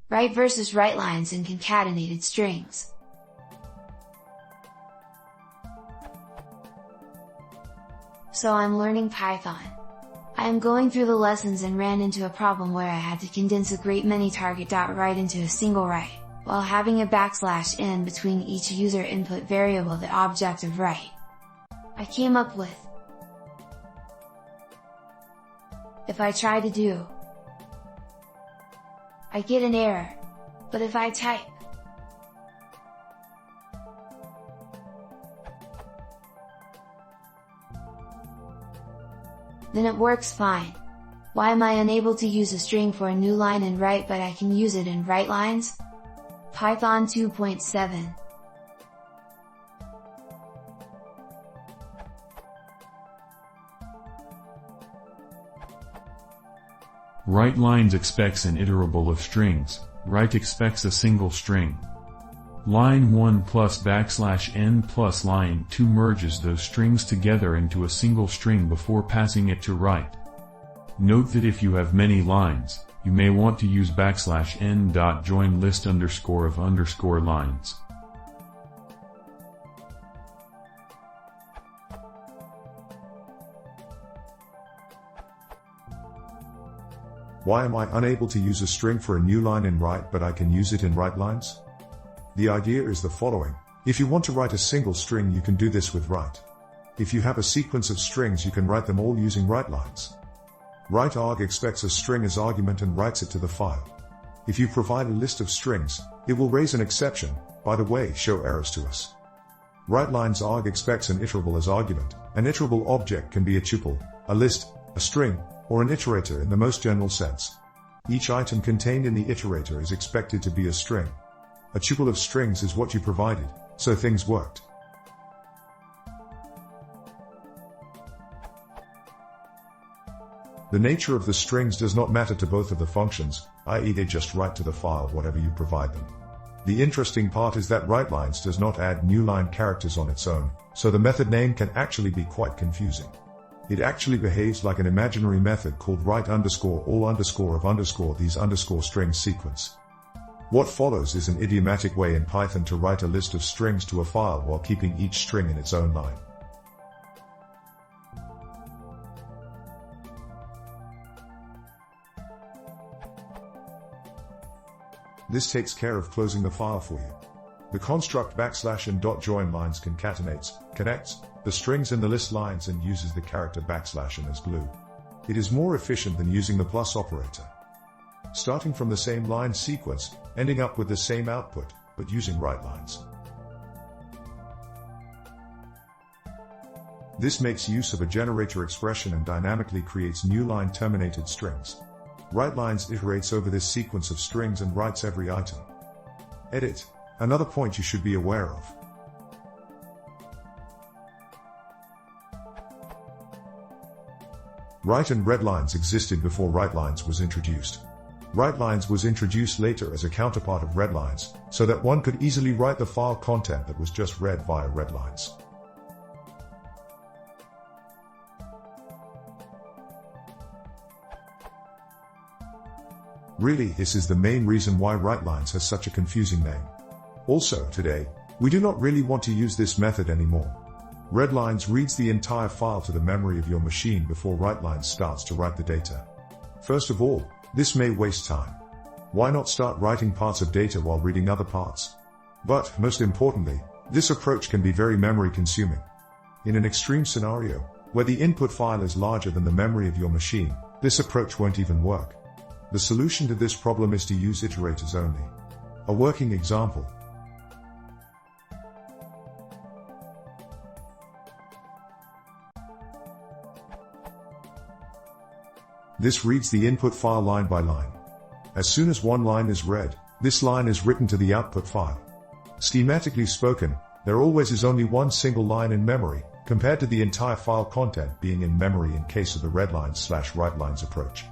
Write versus writelines in concatenated strings. So I'm learning Python. I am going through the lessons and ran into a problem where I had to condense a great many target.write into a single write, while having a \n between each user input variable, the object of write. I came up with, if I try to do, I get an error, but if I type, then it works fine. Why am I unable to use a string for a new line in write but I can use it in writelines? Python 2.7. Writelines expects an iterable of strings, write expects a single string. Line 1 plus \n plus line 2 merges those strings together into a single string before passing it to write. Note that if you have many lines, you may want to use \n.join list _of lines. Why am I unable to use a string for a new line in write but I can use it in writelines? The idea is the following: if you want to write a single string, you can do this with write. If you have a sequence of strings, you can write them all using writelines. Write arg expects a string as argument and writes it to the file. If you provide a list of strings, it will raise an exception, by the way, show errors to us. Writelines arg expects an iterable as argument. An iterable object can be a tuple, a list, a string, or an iterator in the most general sense. Each item contained in the iterator is expected to be a string. A tuple of strings is what you provided, so things worked. The nature of the strings does not matter to both of the functions, i.e. they just write to the file whatever you provide them. The interesting part is that writelines does not add new line characters on its own, so the method name can actually be quite confusing. It actually behaves like an imaginary method called write _all_of_ these underscore strings sequence. What follows is an idiomatic way in Python to write a list of strings to a file while keeping each string in its own line. This takes care of closing the file for you. The construct \n.join lines connects the strings in the list lines and uses the character \n as glue. It is more efficient than using the plus operator. Starting from the same line sequence, ending up with the same output, but using writelines. This makes use of a generator expression and dynamically creates new line terminated strings. Writelines iterates over this sequence of strings and writes every item. Edit. Another point you should be aware of. Write and readlines existed before writelines was introduced. Writelines was introduced later as a counterpart of readlines, so that one could easily write the file content that was just read via readlines. Really, this is the main reason why writelines has such a confusing name. Also, today, we do not really want to use this method anymore. Readlines reads the entire file to the memory of your machine before writelines starts to write the data. First of all, this may waste time. Why not start writing parts of data while reading other parts? But, most importantly, this approach can be very memory consuming. In an extreme scenario, where the input file is larger than the memory of your machine, this approach won't even work. The solution to this problem is to use iterators only. A working example. This reads the input file line by line. As soon as one line is read, this line is written to the output file. Schematically spoken, there always is only one single line in memory, compared to the entire file content being in memory in case of the readlines/writelines approach.